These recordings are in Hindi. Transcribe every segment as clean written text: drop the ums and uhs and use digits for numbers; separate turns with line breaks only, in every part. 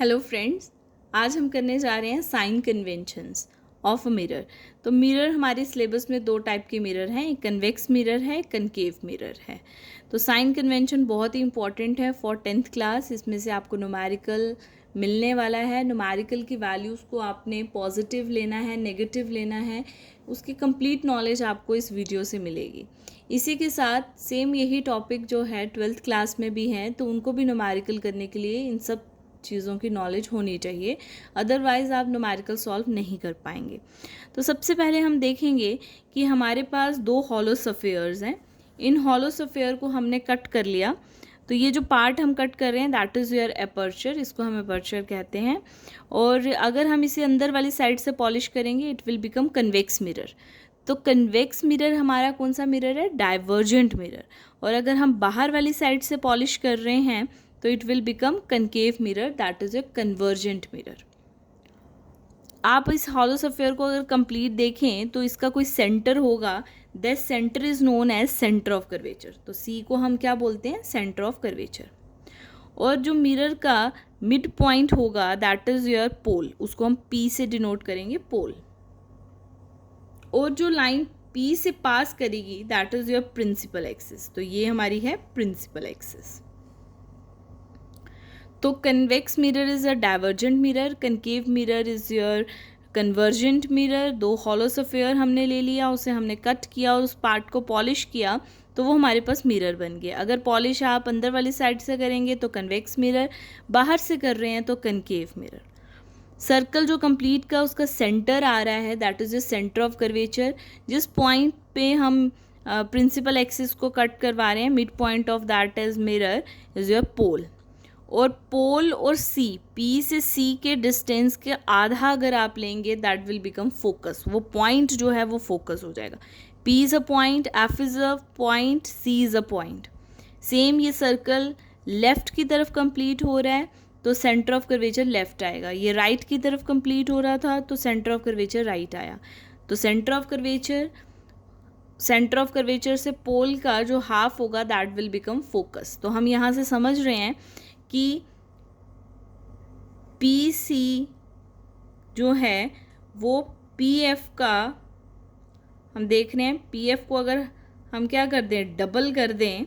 हेलो फ्रेंड्स, आज हम करने जा रहे हैं sign conventions of a mirror. तो मिरर हमारे सिलेबस में दो टाइप के मिरर हैं, एक कन्वेक्स मिरर है, कनकेव मिरर है। तो साइन कन्वेंशन बहुत ही इंपॉर्टेंट है फॉर 10th क्लास। इसमें से आपको न्यूमेरिकल मिलने वाला है। न्यूमेरिकल की वैल्यूज़ को आपने पॉजिटिव लेना है, नेगेटिव लेना है, उसकी कंप्लीट नॉलेज आपको इस वीडियो से मिलेगी। इसी के साथ सेम यही टॉपिक जो है 12th क्लास में भी है, तो उनको भी न्यूमेरिकल करने के लिए इन सब चीज़ों की नॉलेज होनी चाहिए, अदरवाइज़ आप न्यूमेरिकल सॉल्व नहीं कर पाएंगे। तो सबसे पहले हम देखेंगे कि हमारे पास दो हॉलो सफ़ेयर्स हैं। इन हॉलो सफ़ेयर को हमने कट कर लिया। तो ये जो पार्ट हम कट कर रहे हैं दैट इज़ योर एपर्चर, इसको हम एपर्चर कहते हैं। और अगर हम इसे अंदर वाली साइड से पॉलिश करेंगे it will become convex mirror. तो कन्वेक्स मिरर हमारा कौन सा मिरर है? Divergent mirror. और अगर हम बाहर वाली साइड से पॉलिश कर रहे हैं तो it will become concave mirror, that is a convergent mirror. आप इस हॉलो सफेयर को अगर कंप्लीट देखें तो इसका कोई सेंटर होगा, that centre is known as centre of curvature. तो सी को हम क्या बोलते हैं? Centre of curvature. और जो मिरर का मिड पॉइंट होगा दैट इज योर पोल, उसको हम पी से डिनोट करेंगे, पोल। और जो लाइन पी से पास करेगी that is your principal axis. तो ये हमारी है प्रिंसिपल एक्सिस। तो convex mirror is a divergent mirror, concave mirror is your convergent mirror. दो हॉलो सफेयर हमने ले लिया, उसे हमने कट किया और उस पार्ट को पॉलिश किया तो वो हमारे पास मिरर बन गया। अगर पॉलिश आप अंदर वाली साइड से करेंगे तो कन्वेक्स मिरर, बाहर से कर रहे हैं तो कनकेव मिरर। सर्कल जो कंप्लीट का उसका सेंटर आ रहा है that is the centre of curvature. जिस पॉइंट पे हम प्रिंसिपल एक्सिस को कट करवा रहे हैं, mid point of that is mirror is your pole. और पोल और सी, पी से सी के डिस्टेंस के आधा अगर आप लेंगे दैट विल बिकम फोकस। वो पॉइंट जो है वो फोकस हो जाएगा। P is a point, F is a point, C is a point. Same ये सर्कल लेफ्ट की तरफ कंप्लीट हो रहा है तो सेंटर ऑफ कर्वेचर लेफ्ट आएगा। ये राइट की तरफ कंप्लीट हो रहा था तो सेंटर ऑफ कर्वेचर राइट आया। तो सेंटर ऑफ कर्वेचर से पोल का जो हाफ होगा दैट विल बिकम फोकस। तो हम यहाँ से समझ रहे हैं कि पी सी जो है वो पी एफ का, हम देख रहे हैं पी एफ को अगर हम क्या कर दें, डबल कर दें,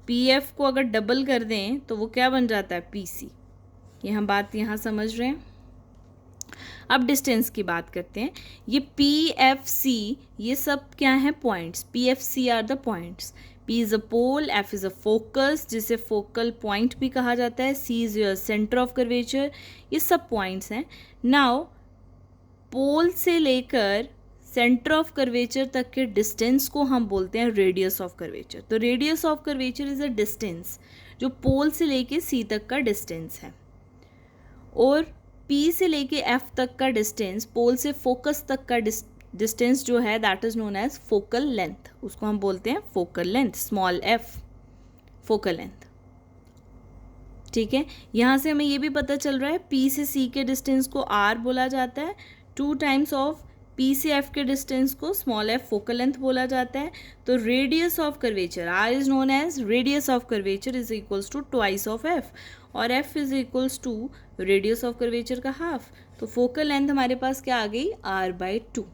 पी एफ को अगर डबल कर दें तो वो क्या बन जाता है? P C. ये हम बात यहाँ समझ रहे हैं। अब डिस्टेंस की बात करते हैं। ये पी एफ सी ये सब क्या है? Points. P F C are the points. P is a pole, F is a focus जिसे फोकल पॉइंट भी कहा जाता है, C is your center of curvature। ये सब पॉइंट्स हैं। नाउ पोल से लेकर सेंटर ऑफ कर्वेचर तक के डिस्टेंस को हम बोलते हैं रेडियस ऑफ कर्वेचर। तो radius of curvature is a distance जो पोल से लेके C तक का डिस्टेंस है। और P से लेके F तक का डिस्टेंस, पोल से फोकस तक का डिस्टेंस जो है that is known as focal length. उसको हम बोलते हैं focal length, small f, focal length. ठीक है, यहाँ से हमें ये भी पता चल रहा है P से C के डिस्टेंस को r बोला जाता है, 2 टाइम्स ऑफ P से F के डिस्टेंस को स्मॉल f फोकल लेंथ बोला जाता है। तो radius of curvature r is known as radius of curvature is equals to twice of f, और f is equals to radius of curvature का हाफ। तो फोकल लेंथ हमारे पास क्या आ गई? r/2।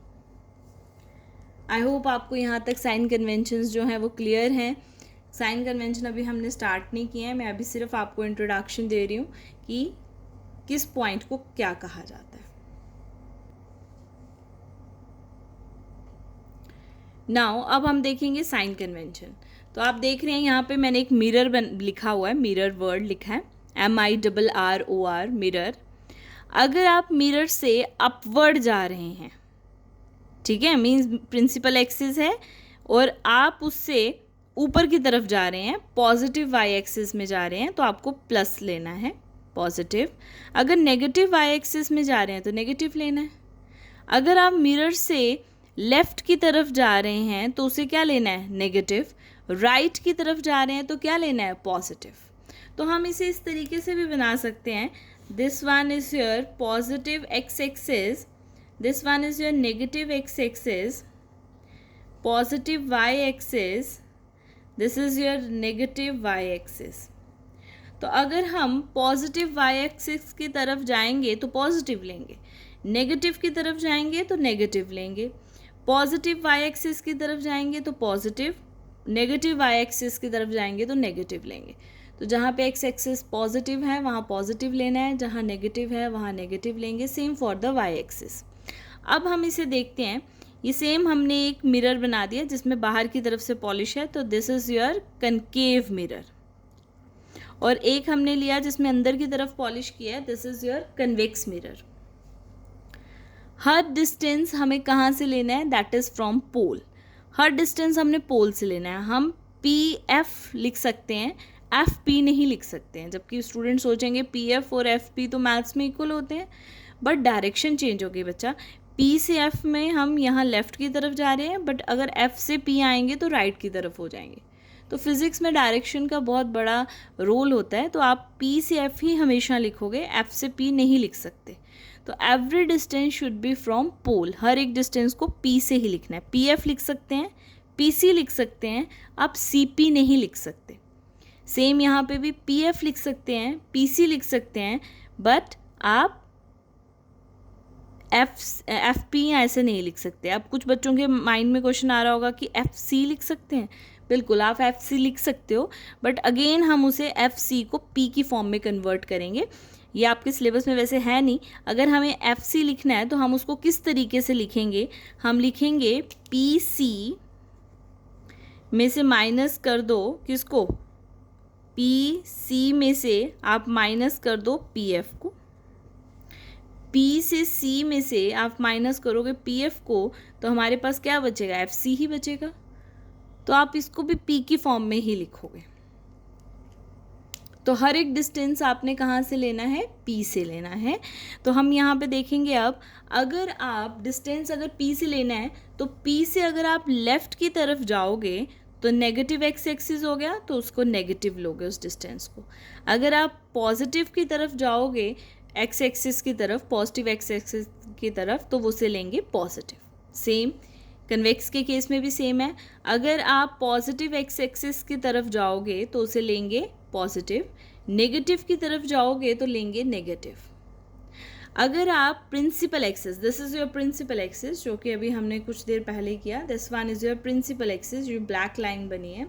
आई होप आपको यहाँ तक साइन कन्वेंशंस जो हैं वो क्लियर हैं। साइन कन्वेंशन अभी हमने स्टार्ट नहीं किए हैं, मैं अभी सिर्फ आपको इंट्रोडक्शन दे रही हूँ कि किस पॉइंट को क्या कहा जाता है। नाउ अब हम देखेंगे साइन कन्वेंशन। तो आप देख रहे हैं यहाँ पे मैंने एक मिरर लिखा हुआ है, मिरर वर्ड लिखा है, MIRROR, मिरर। अगर आप मिरर से अपवर्ड जा रहे हैं, ठीक है, मीन्स प्रिंसिपल एक्सिस है और आप उससे ऊपर की तरफ जा रहे हैं, पॉजिटिव वाई एक्सिस में जा रहे हैं तो आपको प्लस लेना है, पॉजिटिव। अगर नेगेटिव वाई एक्सिस में जा रहे हैं तो नेगेटिव लेना है। अगर आप मिरर से लेफ्ट की तरफ जा रहे हैं तो उसे क्या लेना है? नेगेटिव। राइट की तरफ जा रहे हैं तो क्या लेना है? पॉजिटिव। तो हम इसे इस तरीके से भी बना सकते हैं, this one is your positive X axis, this one is your negative x-axis, positive y-axis, this is your negative y-axis। तो अगर हम पॉजिटिव वाई एक्सिस की तरफ जाएंगे तो पॉजिटिव लेंगे, नेगेटिव की तरफ जाएंगे तो नेगेटिव लेंगे, पॉजिटिव वाई एक्सिस की तरफ जाएंगे तो पॉजिटिव, नेगेटिव वाई एक्सिस की तरफ जाएंगे तो नेगेटिव लेंगे। तो जहाँ पे एक्स एक्सिस पॉजिटिव है वहाँ पॉजिटिव लेना है, जहाँ नेगेटिव है वहाँ नेगेटिव लेंगे। Same for the Y axis. अब हम इसे देखते हैं। ये सेम हमने एक मिरर बना दिया जिसमें बाहर की तरफ से पॉलिश है, तो this is your concave mirror. और एक हमने लिया जिसमें अंदर की तरफ पॉलिश किया है, this is your convex mirror. हर डिस्टेंस हमें कहाँ से लेना है, दैट इज़ फ्रॉम पोल। हर डिस्टेंस हमने पोल से लेना है। हम पी एफ लिख सकते हैं, एफ पी नहीं लिख सकते हैं, जबकि स्टूडेंट सोचेंगे पी एफ और एफ पी तो मैथ्स में इक्वल होते हैं, बट डायरेक्शन चेंज हो गई बच्चा। पी से एफ में हम यहाँ लेफ़्ट की तरफ जा रहे हैं, बट अगर एफ से पी आएंगे तो राइट की तरफ हो जाएंगे। तो फिज़िक्स में डायरेक्शन का बहुत बड़ा रोल होता है, तो आप पी से एफ ही हमेशा लिखोगे, एफ से पी नहीं लिख सकते। तो every distance should be from pole. हर एक डिस्टेंस को पी से ही लिखना है। पी एफ लिख सकते हैं, पी सी लिख सकते हैं, आप सी पी नहीं लिख सकते। सेम यहाँ पे भी पी एफ लिख सकते हैं, पी सी लिख सकते हैं, बट आप एफ पी ऐसे नहीं लिख सकते। अब कुछ बच्चों के माइंड में क्वेश्चन आ रहा होगा कि एफ सी लिख सकते हैं। बिल्कुल आप एफ सी लिख सकते हो, बट अगेन हम उसे एफ सी को पी की फॉर्म में कन्वर्ट करेंगे। ये आपके सिलेबस में वैसे है नहीं। अगर हमें एफ सी लिखना है तो हम उसको किस तरीके से लिखेंगे, हम लिखेंगे पी सी में से माइनस कर दो किसको, पी सी में से आप माइनस कर दो पी एफ को, पी से सी में से आप माइनस करोगे पी एफ को, तो हमारे पास क्या बचेगा, एफ सी ही बचेगा। तो आप इसको भी पी की फॉर्म में ही लिखोगे। तो हर एक डिस्टेंस आपने कहाँ से लेना है, पी से लेना है। तो हम यहाँ पे देखेंगे अब, अगर आप डिस्टेंस अगर पी से लेना है तो पी से अगर आप लेफ़्ट की तरफ जाओगे तो नेगेटिव एक्स एक्सिस हो गया, तो उसको नेगेटिव लोगे उस डिस्टेंस को। अगर आप पॉजिटिव की तरफ जाओगे एक्स एक्सिस की तरफ, पॉजिटिव एक्स एक्सिस की तरफ, तो वो से लेंगे पॉजिटिव। सेम कन्वेक्स के केस में भी सेम है। अगर आप पॉजिटिव एक्स एक्सिस की तरफ जाओगे तो उसे लेंगे पॉजिटिव, नेगेटिव की तरफ जाओगे तो लेंगे नेगेटिव। अगर आप principal axis, this is your principal axis, जो कि अभी हमने कुछ देर पहले किया, this one is your principal axis, जो ब्लैक लाइन बनी है।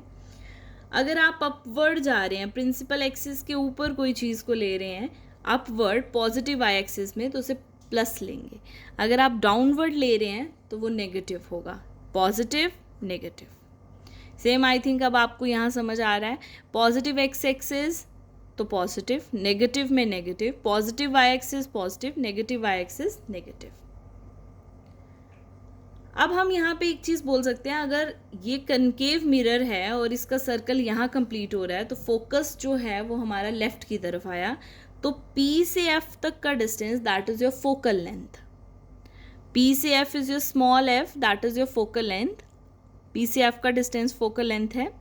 अगर आप अपवर्ड जा रहे हैं, प्रिंसिपल एक्सिस के ऊपर कोई चीज़ को ले रहे हैं अपवर्ड पॉजिटिव वाई एक्सिस में, तो उसे प्लस लेंगे। अगर आप डाउनवर्ड ले रहे हैं तो वो नेगेटिव होगा, positive negative. Same I think अब आपको यहाँ समझ आ रहा है। पॉजिटिव एक्स एक्सिस तो पॉजिटिव, नेगेटिव में negative, positive Y axis positive, negative Y axis negative. अब हम यहाँ पे एक चीज़ बोल सकते हैं, अगर ये कनकेव मिरर है और इसका सर्कल यहाँ कंप्लीट हो रहा है तो फोकस जो है वो हमारा लेफ्ट की तरफ आया, तो P से F तक का distance that is your focal length. P से F is your small f, that is your focal length. P से F का डिस्टेंस फोकल लेंथ है,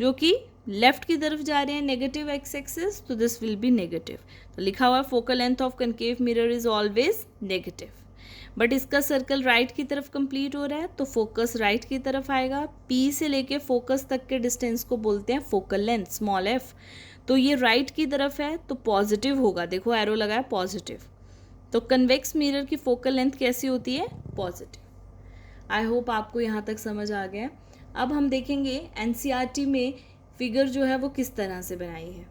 जो कि लेफ्ट की तरफ जा रहे हैं नेगेटिव एक्स एक्सिस, तो दिस विल बी नेगेटिव। तो लिखा हुआ focal length of concave mirror is always negative. But इसका सर्कल राइट की तरफ कंप्लीट हो रहा है तो फोकस राइट की तरफ आएगा। P से लेके फोकस तक के डिस्टेंस को बोलते हैं फोकल लेंथ, स्मॉल f। तो ये राइट की तरफ है तो पॉजिटिव होगा, देखो एरो लगा है पॉजिटिव। तो कन्वेक्स मिरर की फोकल लेंथ कैसी होती है, पॉजिटिव। आई होप आपको यहाँ तक समझ आ गया। अब हम देखेंगे एनसीईआरटी में फिगर जो है वो किस तरह से बनाई है।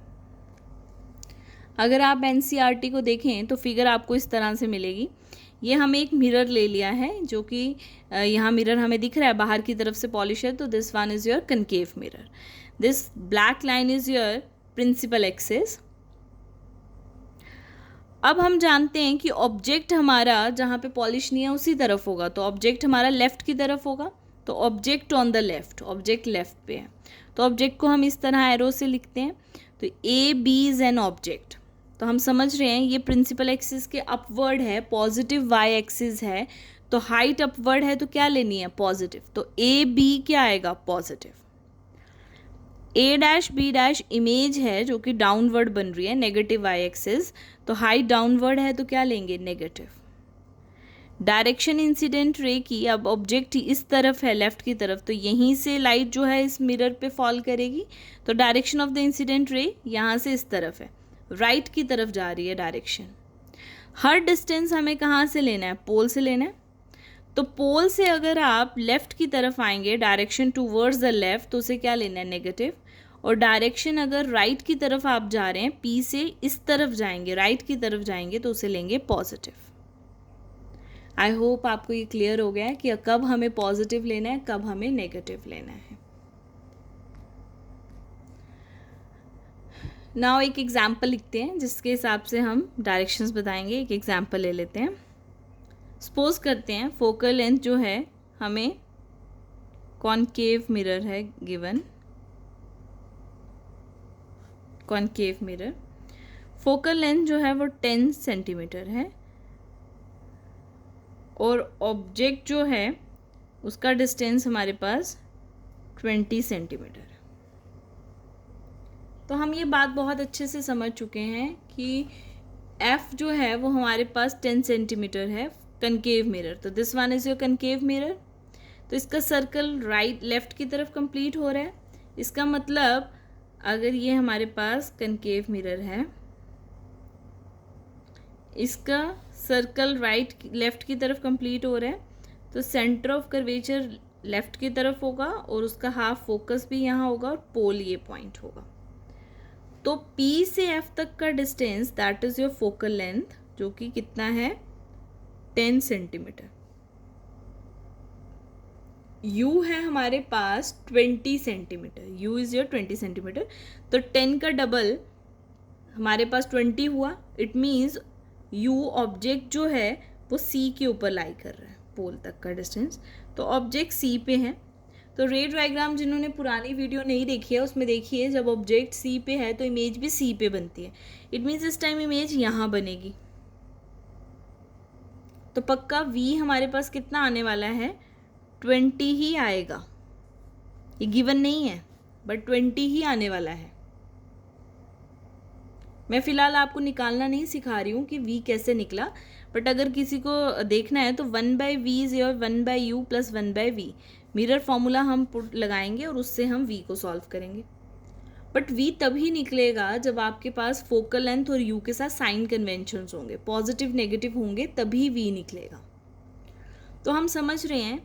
अगर आप एनसीईआरटी को देखें तो फिगर आपको इस तरह से मिलेगी। ये हमें एक मिरर ले लिया है, जो कि यहाँ मिरर हमें दिख रहा है बाहर की तरफ से पॉलिश है, तो this one is your concave mirror. This black line is your principal axis. अब हम जानते हैं कि ऑब्जेक्ट हमारा जहाँ पे पॉलिश नहीं है उसी तरफ होगा, तो ऑब्जेक्ट हमारा लेफ़्ट की तरफ होगा। तो object on the left, object left पे है, तो ऑब्जेक्ट को हम इस तरह एरो से लिखते हैं। तो A B is an object. तो हम समझ रहे हैं ये प्रिंसिपल एक्सिस के अपवर्ड है, पॉजिटिव वाई एक्सिस है, तो हाइट अपवर्ड है तो क्या लेनी है, पॉजिटिव। तो ए बी क्या आएगा, पॉजिटिव। ए डैश बी डैश इमेज है जो कि डाउनवर्ड बन रही है, नेगेटिव वाई एक्सिस, तो हाइट डाउनवर्ड है तो क्या लेंगे, नेगेटिव। डायरेक्शन इंसिडेंट रे की, अब ऑब्जेक्ट इस तरफ है लेफ्ट की तरफ, तो यहीं से लाइट जो है इस मिरर पे फॉल करेगी, तो direction of the incident ray यहाँ से इस तरफ है, राइट की तरफ जा रही है डायरेक्शन। हर डिस्टेंस हमें कहाँ से लेना है, पोल से लेना है। तो पोल से अगर आप लेफ़्ट की तरफ आएंगे, डायरेक्शन टूवर्ड्स द लेफ़्ट, तो उसे क्या लेना है, नेगेटिव। और डायरेक्शन अगर राइट की तरफ आप जा रहे हैं, पी से इस तरफ जाएंगे, राइट की तरफ जाएंगे, तो उसे लेंगे पॉजिटिव। आई होप आपको ये क्लियर हो गया है कि कब हमें पॉजिटिव लेना है, कब हमें नेगेटिव लेना है। नाउ एक एग्जाम्पल लिखते हैं जिसके हिसाब से हम डायरेक्शंस बताएंगे। एक एग्जाम्पल ले लेते हैं। सपोज करते हैं फोकल लेंथ जो है हमें कॉनकेव मिरर है given, concave mirror, focal length जो है वो 10 सेंटीमीटर है और ऑब्जेक्ट जो है उसका डिस्टेंस हमारे पास 20 सेंटीमीटर है। तो हम ये बात बहुत अच्छे से समझ चुके हैं कि F जो है वो हमारे पास 10 सेंटीमीटर है, कनकेव मिरर। तो this one is your concave mirror. तो इसका सर्कल राइट लेफ्ट की तरफ कंप्लीट हो रहा है। इसका मतलब अगर ये हमारे पास कनकेव मिरर है, इसका सर्कल राइट लेफ्ट की तरफ कंप्लीट हो रहा है, तो सेंटर ऑफ कर्वेचर लेफ्ट की तरफ होगा और उसका हाफ फोकस भी यहाँ होगा और पोल ये पॉइंट होगा। तो P से F तक का distance that is your focal length, जो कि कितना है, 10 सेंटीमीटर। U है हमारे पास 20 centimetre, U is your 20 centimetre. तो 10 का डबल हमारे पास 20 हुआ। इट मीन्स U ऑब्जेक्ट जो है वो C के ऊपर लाई कर रहा है, पोल तक का डिस्टेंस। तो ऑब्जेक्ट C पे है। तो रे डायग्राम जिन्होंने पुरानी वीडियो नहीं देखी है उसमें देखिए, जब ऑब्जेक्ट C पे है तो इमेज भी C पे बनती है। इट मीन्स इस टाइम इमेज यहाँ बनेगी। तो पक्का V हमारे पास कितना आने वाला है, 20 ही आएगा। ये गिवन नहीं है बट 20 ही आने वाला है। मैं फ़िलहाल आपको निकालना नहीं सिखा रही हूँ कि V कैसे निकला, बट अगर किसी को देखना है तो 1/v is your 1/u plus 1/v। Mirror formula हम पुट लगाएंगे और उससे हम V को सॉल्व करेंगे। बट V तभी निकलेगा जब आपके पास फोकल लेंथ और U के साथ साइन कन्वेंशंस होंगे, पॉजिटिव नेगेटिव होंगे, तभी V निकलेगा। तो हम समझ रहे हैं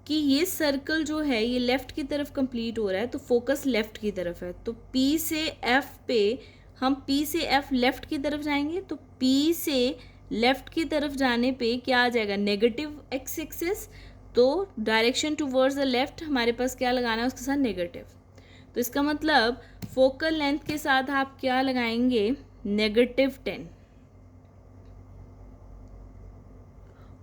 कि ये सर्कल जो है ये लेफ़्ट की तरफ कंप्लीट हो रहा है, तो फोकस लेफ़्ट की तरफ है। तो P से F पे हम P से F लेफ़्ट की तरफ जाएंगे, तो P से लेफ़्ट की तरफ जाने पे क्या आ जाएगा, नेगेटिव एक्स एक्सिस। तो डायरेक्शन टूवर्ड्स द लेफ़्ट हमारे पास क्या लगाना है, उसके साथ नेगेटिव। तो इसका मतलब फोकल लेंथ के साथ आप क्या लगाएंगे, -10।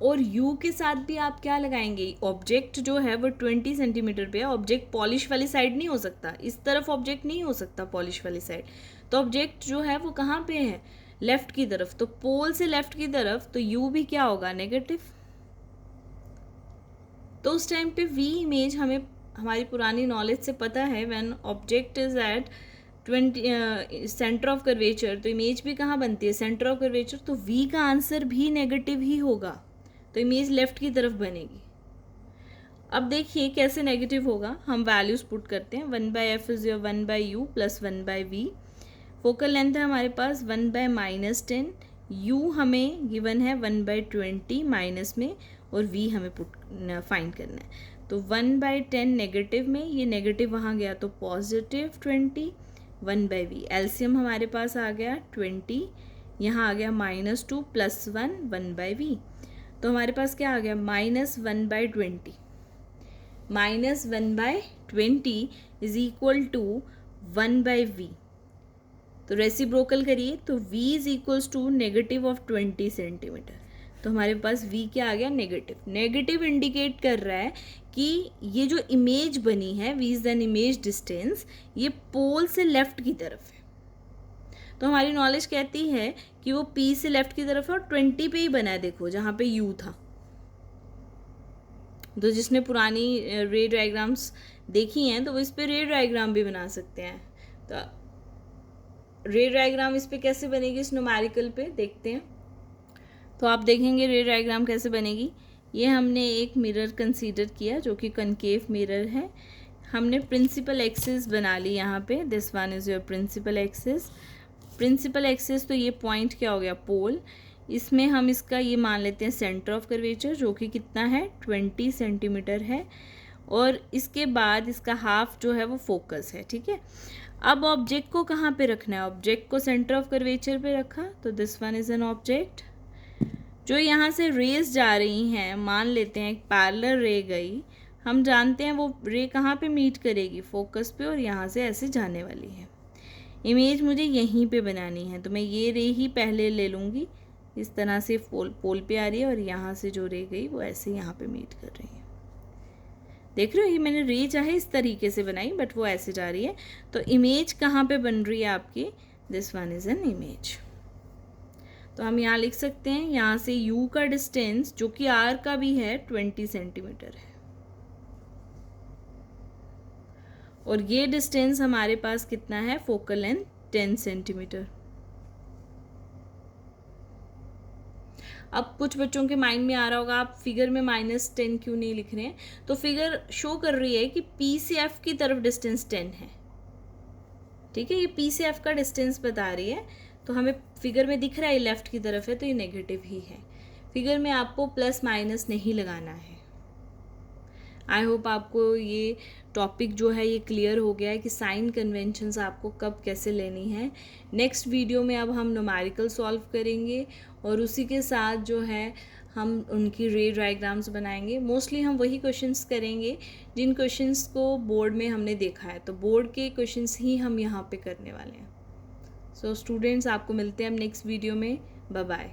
और U के साथ भी आप क्या लगाएंगे, ऑब्जेक्ट जो है वो 20 सेंटीमीटर पे है। ऑब्जेक्ट पॉलिश वाली साइड नहीं हो सकता, इस तरफ ऑब्जेक्ट नहीं हो सकता पॉलिश वाली साइड। तो ऑब्जेक्ट जो है वो कहाँ पे है, लेफ़्ट की तरफ। तो पोल से लेफ़्ट की तरफ, तो U भी क्या होगा, नेगेटिव। तो उस टाइम पे V इमेज हमें हमारी पुरानी नॉलेज से पता है, when object is at 20 centre of curvature, तो इमेज भी कहाँ बनती है, सेंटर ऑफ कर्वेचर। तो V का आंसर भी नेगेटिव ही होगा, तो इमेज लेफ़्ट की तरफ बनेगी। अब देखिए कैसे नेगेटिव होगा, हम वैल्यूज़ पुट करते हैं। 1/f is your 1/u plus 1/v। Focal length है हमारे पास 1/-10, u हमें गिवन है 1/20 माइनस में, और v हमें पुट फाइंड करना है। तो 1/10 नेगेटिव में, ये नेगेटिव वहाँ गया तो पॉजिटिव 20, 1/v। एलसीएम हमारे पास आ गया 20, यहाँ आ गया -2 प्लस 1, 1/v। तो हमारे पास क्या आ गया, -1/20। -1/20 इज इक्वल टू 1/v। तो रेसिप्रोकल करिए, तो v is equals to negative of 20 centimetre. तो हमारे पास v क्या आ गया, नेगेटिव। नेगेटिव इंडिकेट कर रहा है कि ये जो इमेज बनी है, v is an image distance, ये पोल से लेफ्ट की तरफ है। तो हमारी नॉलेज कहती है कि वो P से लेफ्ट की तरफ है और 20 पे ही बना है। देखो जहाँ पे U था, तो जिसने पुरानी रे डायग्राम्स देखी हैं तो वो इस पे रे डायग्राम भी बना सकते हैं। तो रे डायग्राम इस पे कैसे बनेगी, इस न्यूमेरिकल पे देखते हैं। तो आप देखेंगे रे डायग्राम कैसे बनेगी। ये हमने एक मिरर कंसीडर किया जो कि कनकेव मिरर है। हमने प्रिंसिपल एक्सिस बना ली यहाँ पे, this one is your principal axis. Principal axis तो ये पॉइंट क्या हो गया, पोल। इसमें हम इसका ये मान लेते हैं सेंटर ऑफ कर्वेचर जो कि कितना है 20 सेंटीमीटर है, और इसके बाद इसका हाफ जो है वो फोकस है, ठीक है। अब ऑब्जेक्ट को कहाँ पे रखना है, ऑब्जेक्ट को सेंटर ऑफ कर्वेचर पे रखा, तो this one is an object. जो यहाँ से रेज जा रही हैं, मान लेते हैं एक पैरेलल रे गई, हम जानते हैं वो रे कहाँ पे मीट करेगी, फोकस पे, और यहाँ से ऐसे जाने वाली है। इमेज मुझे यहीं पे बनानी है, तो मैं ये रे ही पहले ले लूँगी, इस तरह से पोल पे आ रही है, और यहाँ से जो रे गई वो ऐसे यहाँ पे मीट कर रही है। देख रहे हो, ये मैंने रे चाहे इस तरीके से बनाई बट वो ऐसे जा रही है। तो इमेज कहाँ पे बन रही है आपकी, this one is an image. तो हम यहाँ लिख सकते हैं, यहाँ से u का डिस्टेंस जो कि r का भी है 20 सेंटीमीटर है, और ये डिस्टेंस हमारे पास कितना है, फोकल लेंथ 10 सेंटीमीटर। अब कुछ बच्चों के माइंड में आ रहा होगा आप फिगर में -10 क्यों नहीं लिख रहे हैं, तो फिगर शो कर रही है कि P से F की तरफ डिस्टेंस 10 है, ठीक है। ये P से F का डिस्टेंस बता रही है, तो हमें फिगर में दिख रहा है लेफ्ट की तरफ है तो ये नेगेटिव ही है। फिगर में आपको प्लस माइनस नहीं लगाना है। आई होप आपको ये टॉपिक जो है ये क्लियर हो गया है कि साइन कन्वेंशंस आपको कब कैसे लेनी है। नेक्स्ट वीडियो में अब हम न्यूमेरिकल सॉल्व करेंगे, और उसी के साथ जो है हम उनकी रे डायग्राम्स बनाएंगे। मोस्टली हम वही क्वेश्चंस करेंगे जिन क्वेश्चंस को बोर्ड में हमने देखा है, तो बोर्ड के क्वेश्चंस ही हम यहाँ पे करने वाले हैं। सो स्टूडेंट्स, आपको मिलते हैं हम नेक्स्ट वीडियो में। Bye bye.